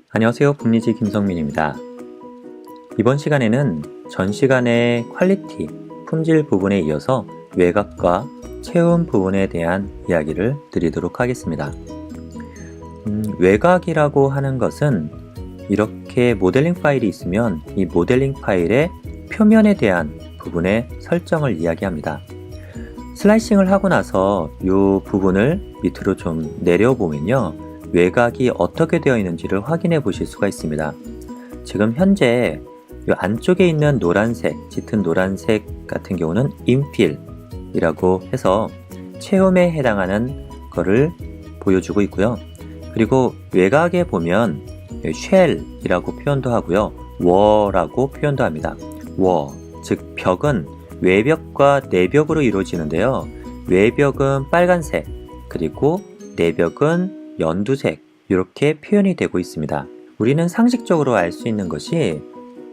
안녕하세요. 북리지 김성민입니다. 이번 시간에는 전 시간의 퀄리티, 품질 부분에 이어서 외곽과 채움 부분에 대한 이야기를 드리도록 하겠습니다. 외곽이라고 하는 것은 이렇게 모델링 파일이 있으면 이 모델링 파일의 표면에 대한 부분의 설정을 이야기합니다. 슬라이싱을 하고 나서 이 부분을 밑으로 좀 내려보면요, 외곽이 어떻게 되어 있는지를 확인해 보실 수가 있습니다. 지금 현재 이 안쪽에 있는 노란색, 짙은 노란색 같은 경우는 인필이라고 해서 채움에 해당하는 거를 보여주고 있고요. 그리고 외곽에 보면 쉘이라고 표현도 하고요, 워라고 표현도 합니다. 워, 즉 벽은 외벽과 내벽으로 이루어지는데요. 외벽은 빨간색, 그리고 내벽은 연두색, 이렇게 표현이 되고 있습니다. 우리는 상식적으로 알 수 있는 것이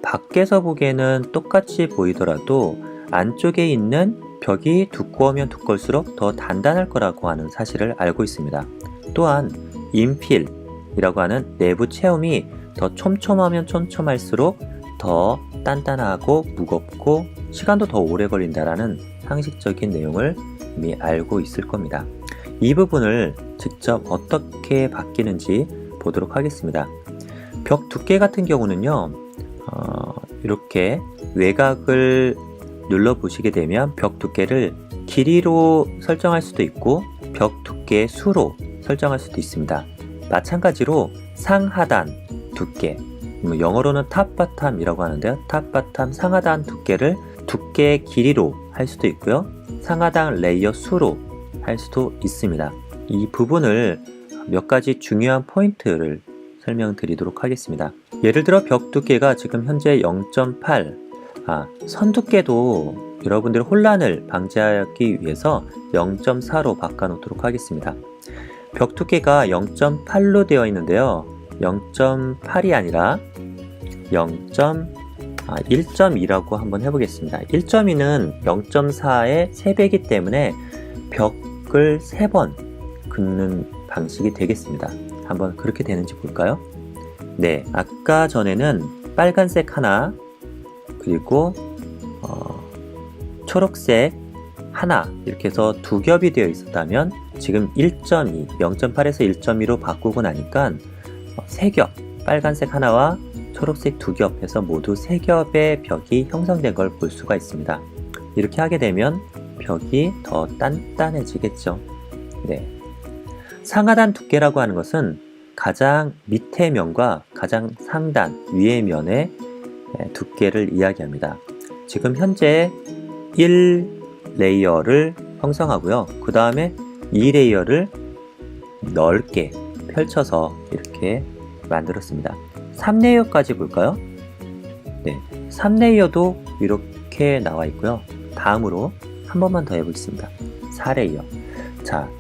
밖에서 보기에는 똑같이 보이더라도 안쪽에 있는 벽이 두꺼우면 두꺼울수록 더 단단할 거라고 하는 사실을 알고 있습니다. 또한 인필이라고 하는 내부 채움이 더 촘촘하면 촘촘할수록 더 단단하고 무겁고 시간도 더 오래 걸린다라는 상식적인 내용을 이미 알고 있을 겁니다. 이 부분을 직접 어떻게 바뀌는지 보도록 하겠습니다. 벽 두께 같은 경우는요, 이렇게 외곽을 눌러보시게 되면 벽 두께를 길이로 설정할 수도 있고 벽 두께 수로 설정할 수도 있습니다. 마찬가지로 상하단 두께, 영어로는 탑 바텀이라고 하는데요, 탑 바텀 상하단 두께를 두께 길이로 할 수도 있고요, 상하단 레이어 수로 할 수도 있습니다. 이 부분을 몇 가지 중요한 포인트를 설명드리도록 하겠습니다. 예를 들어 벽 두께가 지금 현재 0.8, 선 두께도 여러분들의 혼란을 방지하기 위해서 0.4로 바꿔놓도록 하겠습니다. 벽 두께가 0.8로 되어 있는데요, 0.8이 아니라 1.2라고 한번 해보겠습니다. 1.2는 0.4의 3배이기 때문에 벽을 3번 긋는 방식이 되겠습니다. 한번 그렇게 되는지 볼까요? 네, 아까 전에는 빨간색 하나, 그리고 초록색 하나, 이렇게 해서 두 겹이 되어 있었다면 지금 1.2, 0.8에서 1.2로 바꾸고 나니까 3겹, 빨간색 하나와 초록색 두 겹에서 모두 3겹의 벽이 형성된 걸 볼 수가 있습니다. 이렇게 하게 되면 벽이 더 단단해지겠죠. 네. 상하단 두께라고 하는 것은 가장 밑의 면과 가장 상단 위의 면의 두께를 이야기합니다. 지금 현재 1레이어를 형성하고요, 그 다음에 2레이어를 넓게 펼쳐서 이렇게 만들었습니다. 3레이어까지 볼까요? 네, 3레이어도 이렇게 나와 있고요. 다음으로 한 번만 더 해보겠습니다. 4레이어. 자,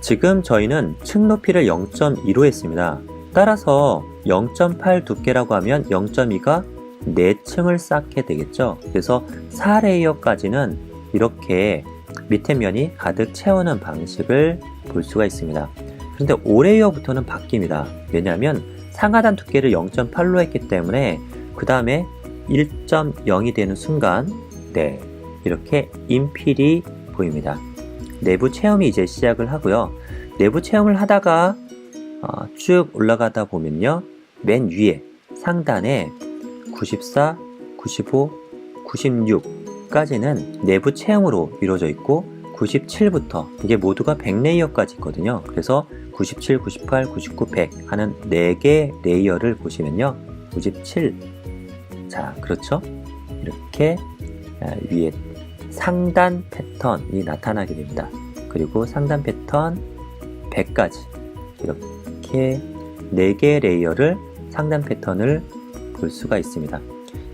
지금 저희는 층 높이를 0.2로 했습니다. 따라서 0.8 두께라고 하면 0.2가 4층을 쌓게 되겠죠. 그래서 4레이어까지는 이렇게 밑에 면이 가득 채우는 방식을 볼 수가 있습니다. 그런데 5레이어부터는 바뀝니다. 왜냐하면 상하단 두께를 0.8로 했기 때문에 그 다음에 1.0이 되는 순간, 네, 이렇게 인필이 보입니다. 내부 체험이 이제 시작을 하고요. 내부 체험을 하다가 쭉 올라가다 보면요, 맨 위에 상단에 94, 95, 96까지는 내부 체험으로 이루어져 있고 97부터 이게 모두가 100레이어까지 있거든요. 그래서 97, 98, 99, 100 하는 4개 레이어를 보시면요, 97, 자, 그렇죠? 이렇게 위에 상단 패턴이 나타나게 됩니다. 그리고 상단 패턴 100까지 이렇게 4개 레이어를 상단 패턴을 볼 수가 있습니다.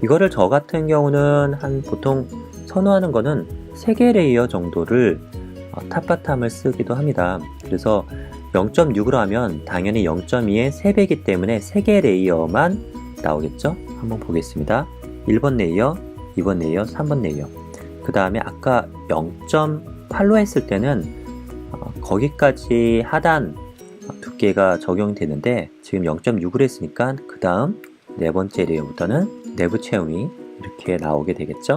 이거를 저 같은 경우는 보통 선호하는 거는 3개 레이어 정도를 탑바텀을 쓰기도 합니다. 그래서 0.6으로 하면 당연히 0.2의 3배이기 때문에 3개 레이어만 나오겠죠? 한번 보겠습니다. 1번 레이어, 2번 레이어, 3번 레이어. 그 다음에 아까 0.8로 했을 때는 거기까지 하단 두께가 적용되는데 지금 0.6을 했으니까 그 다음 네 번째 레이어부터는 내부 체험이 이렇게 나오게 되겠죠.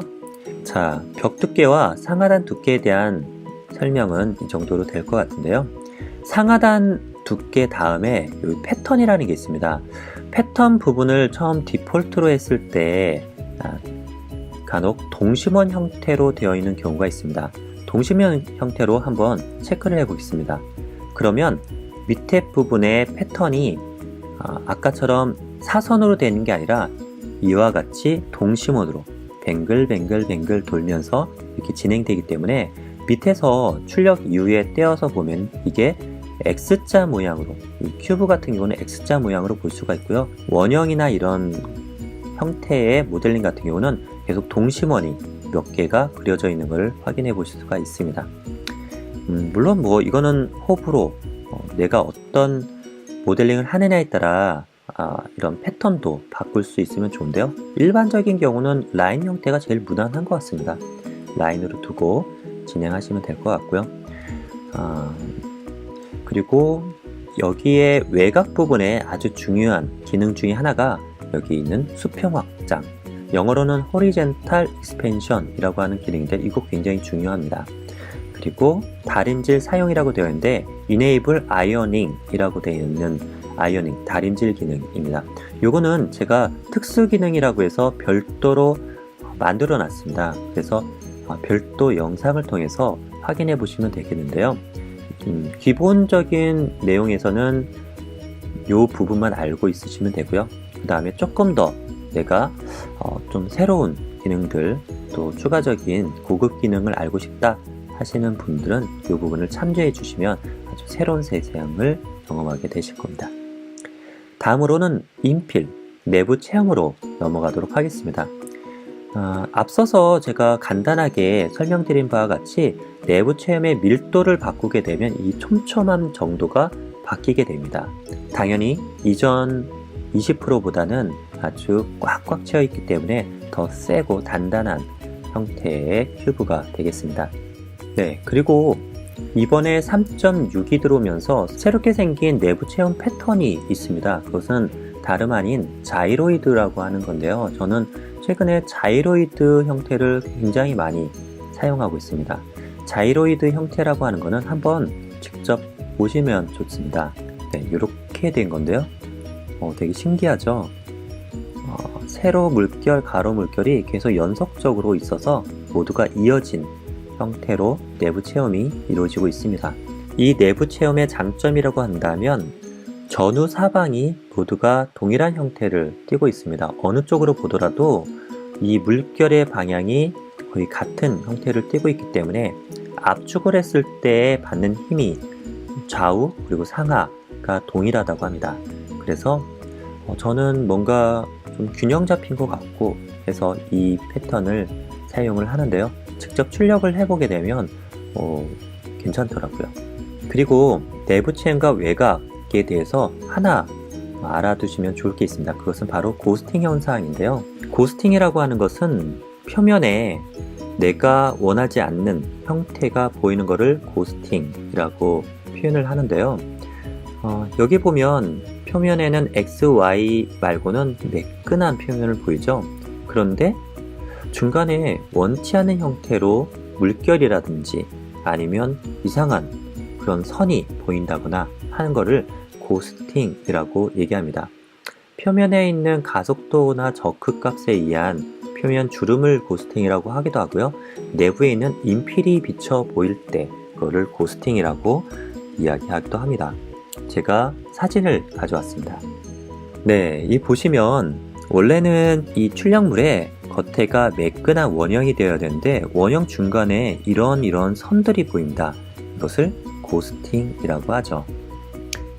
자, 벽 두께와 상하단 두께에 대한 설명은 이 정도로 될 것 같은데요. 상하단 두께 다음에 여기 패턴이라는 게 있습니다. 패턴 부분을 처음 디폴트로 했을 때 간혹 동심원 형태로 되어 있는 경우가 있습니다. 동심원 형태로 한번 체크를 해 보겠습니다. 그러면 밑에 부분의 패턴이 아까처럼 사선으로 되는 게 아니라 이와 같이 동심원으로 뱅글뱅글 돌면서 이렇게 진행되기 때문에 밑에서 출력 이후에 떼어서 보면 이게 X자 모양으로, 이 큐브 같은 경우는 X자 모양으로 볼 수가 있고요. 원형이나 이런 형태의 모델링 같은 경우는 계속 동심원이 몇 개가 그려져 있는 걸 확인해 보실 수가 있습니다. 물론 이거는 호불호, 내가 어떤 모델링을 하느냐에 따라 이런 패턴도 바꿀 수 있으면 좋은데요. 일반적인 경우는 라인 형태가 제일 무난한 것 같습니다. 라인으로 두고 진행하시면 될 것 같고요. 그리고 여기에 외곽 부분에 아주 중요한 기능 중에 하나가 여기 있는 수평 확장, 영어로는 Horizontal Expansion 이라고 하는 기능인데 이거 굉장히 중요합니다. 그리고 다림질 사용이라고 되어 있는데 Enable Ironing 이라고 되어 있는 아이어닝, 다림질 기능입니다. 요거는 제가 특수 기능이라고 해서 별도로 만들어 놨습니다. 그래서 별도 영상을 통해서 확인해 보시면 되겠는데요. 기본적인 내용에서는 요 부분만 알고 있으시면 되고요. 그 다음에 조금 더 내가 좀 새로운 기능들, 또 추가적인 고급 기능을 알고 싶다 하시는 분들은 이 부분을 참조해 주시면 아주 새로운 세상을 경험하게 되실 겁니다. 다음으로는 인필, 내부 체험으로 넘어가도록 하겠습니다. 앞서서 제가 간단하게 설명드린 바와 같이 내부 체험의 밀도를 바꾸게 되면 이 촘촘함 정도가 바뀌게 됩니다. 당연히 이전 20%보다는 아주 꽉꽉 채워 있기 때문에 더 세고 단단한 형태의 큐브가 되겠습니다. 네, 그리고 이번에 3.6이 들어오면서 새롭게 생긴 내부 체험 패턴이 있습니다. 그것은 다름 아닌 자이로이드라고 하는 건데요. 저는 최근에 자이로이드 형태를 굉장히 많이 사용하고 있습니다. 자이로이드 형태라고 하는 것은 한번 직접 보시면 좋습니다. 네, 이렇게 된 건데요. 되게 신기하죠? 세로 물결, 가로 물결이 계속 연속적으로 있어서 모두가 이어진 형태로 내부 체험이 이루어지고 있습니다. 이 내부 체험의 장점이라고 한다면 전후 사방이 모두가 동일한 형태를 띠고 있습니다. 어느 쪽으로 보더라도 이 물결의 방향이 거의 같은 형태를 띠고 있기 때문에 압축을 했을 때 받는 힘이 좌우 그리고 상하가 동일하다고 합니다. 그래서 저는 뭔가 좀 균형 잡힌 것 같고 해서 이 패턴을 사용을 하는데요. 직접 출력을 해보게 되면 괜찮더라고요. 그리고 내부 체험과 외곽에 대해서 하나 알아두시면 좋을 게 있습니다. 그것은 바로 고스팅 현상인데요. 고스팅이라고 하는 것은 표면에 내가 원하지 않는 형태가 보이는 것을 고스팅이라고 표현을 하는데요. 여기 보면 표면에는 X, Y 말고는 매끈한 표면을 보이죠. 그런데 중간에 원치 않는 형태로 물결이라든지 아니면 이상한 그런 선이 보인다거나 하는 것을 고스팅이라고 얘기합니다. 표면에 있는 가속도나 저크 값에 의한 표면 주름을 고스팅이라고 하기도 하고요. 내부에 있는 인필이 비쳐 보일 때 그거를 고스팅이라고 이야기하기도 합니다. 제가 사진을 가져왔습니다. 네, 이 보시면 원래는 이 출력물에 겉에가 매끈한 원형이 되어야 되는데 원형 중간에 이런 선들이 보입니다. 이것을 고스팅이라고 하죠.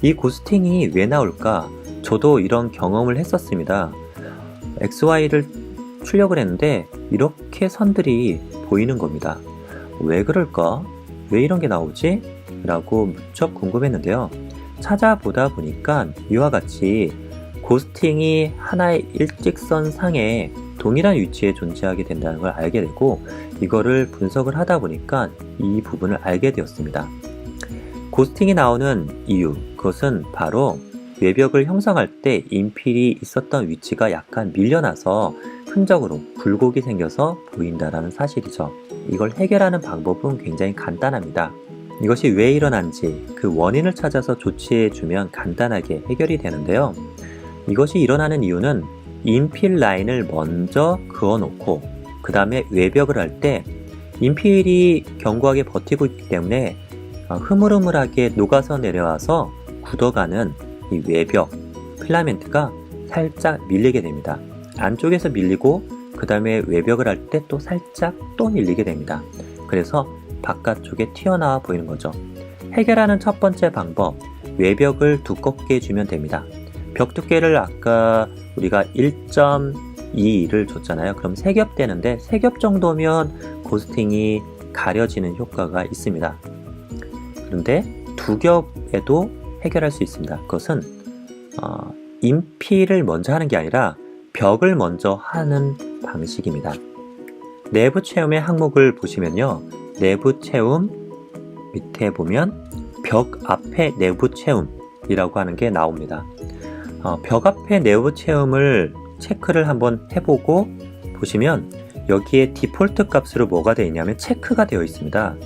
이 고스팅이 왜 나올까? 저도 이런 경험을 했었습니다. XY를 출력을 했는데 이렇게 선들이 보이는 겁니다. 왜 그럴까? 왜 이런 게 나오지? 라고 무척 궁금했는데요. 찾아보다 보니까 이와 같이 고스팅이 하나의 일직선 상에 동일한 위치에 존재하게 된다는 걸 알게 되고 이거를 분석을 하다 보니까 이 부분을 알게 되었습니다. 고스팅이 나오는 이유, 그것은 바로 외벽을 형성할 때 인필이 있었던 위치가 약간 밀려나서 흔적으로 굴곡이 생겨서 보인다는 사실이죠. 이걸 해결하는 방법은 굉장히 간단합니다. 이것이 왜 일어난지 그 원인을 찾아서 조치해주면 간단하게 해결이 되는데요. 이것이 일어나는 이유는 인필 라인을 먼저 그어놓고 그 다음에 외벽을 할 때 인필이 견고하게 버티고 있기 때문에 흐물흐물하게 녹아서 내려와서 굳어가는 이 외벽 필라멘트가 살짝 밀리게 됩니다. 안쪽에서 밀리고 그 다음에 외벽을 할 때 또 살짝 또 밀리게 됩니다. 그래서 바깥쪽에 튀어나와 보이는 거죠. 해결하는 첫 번째 방법, 외벽을 두껍게 해주면 됩니다. 벽 두께를 아까 우리가 1.2를 줬잖아요. 그럼 3겹 되는데 3겹 정도면 고스팅이 가려지는 효과가 있습니다. 그런데 2겹에도 해결할 수 있습니다. 그것은 인필을 먼저 하는 게 아니라 벽을 먼저 하는 방식입니다. 내부 체험의 항목을 보시면요. 내부 체험 밑에 보면 벽 앞에 내부 체험이라고 하는 게 나옵니다. 벽 앞에 내부 체험을 체크를 한번 해보고 보시면 여기에 디폴트 값으로 뭐가 되어 있냐면 체크가 되어 있습니다.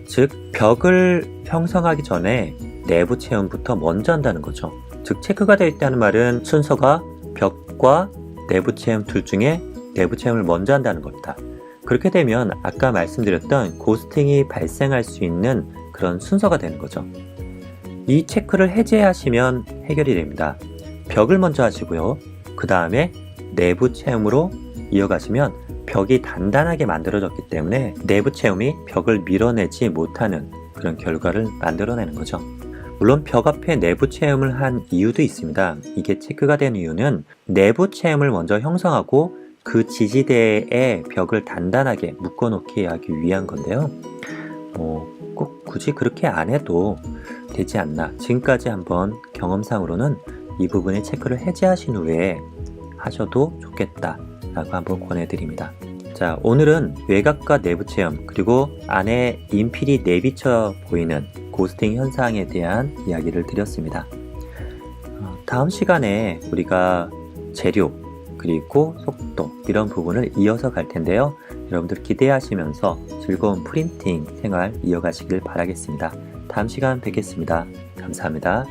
즉 벽을 형성하기 전에 내부 체험부터 먼저 한다는 거죠. 즉 체크가 되어 있다는 말은 순서가 벽과 내부 체험 둘 중에 내부 체험을 먼저 한다는 겁니다. 그렇게 되면 아까 말씀드렸던 고스팅이 발생할 수 있는 그런 순서가 되는 거죠. 이 체크를 해제하시면 해결이 됩니다. 벽을 먼저 하시고요. 그 다음에 내부 체험으로 이어가시면 벽이 단단하게 만들어졌기 때문에 내부 체험이 벽을 밀어내지 못하는 그런 결과를 만들어내는 거죠. 물론 벽 앞에 내부 체험을 한 이유도 있습니다. 이게 체크가 된 이유는 내부 체험을 먼저 형성하고 그 지지대에 벽을 단단하게 묶어놓게 하기 위한 건데요. 꼭 굳이 그렇게 안 해도 되지 않나. 지금까지 한번 경험상으로는 이 부분의 체크를 해제하신 후에 하셔도 좋겠다라고 한번 권해드립니다. 자, 오늘은 외곽과 내부 체험 그리고 안에 인필이 내비쳐 보이는 고스팅 현상에 대한 이야기를 드렸습니다. 다음 시간에 우리가 재료 그리고 속도 이런 부분을 이어서 갈 텐데요. 여러분들 기대하시면서 즐거운 프린팅 생활 이어가시길 바라겠습니다. 다음 시간 뵙겠습니다. 감사합니다.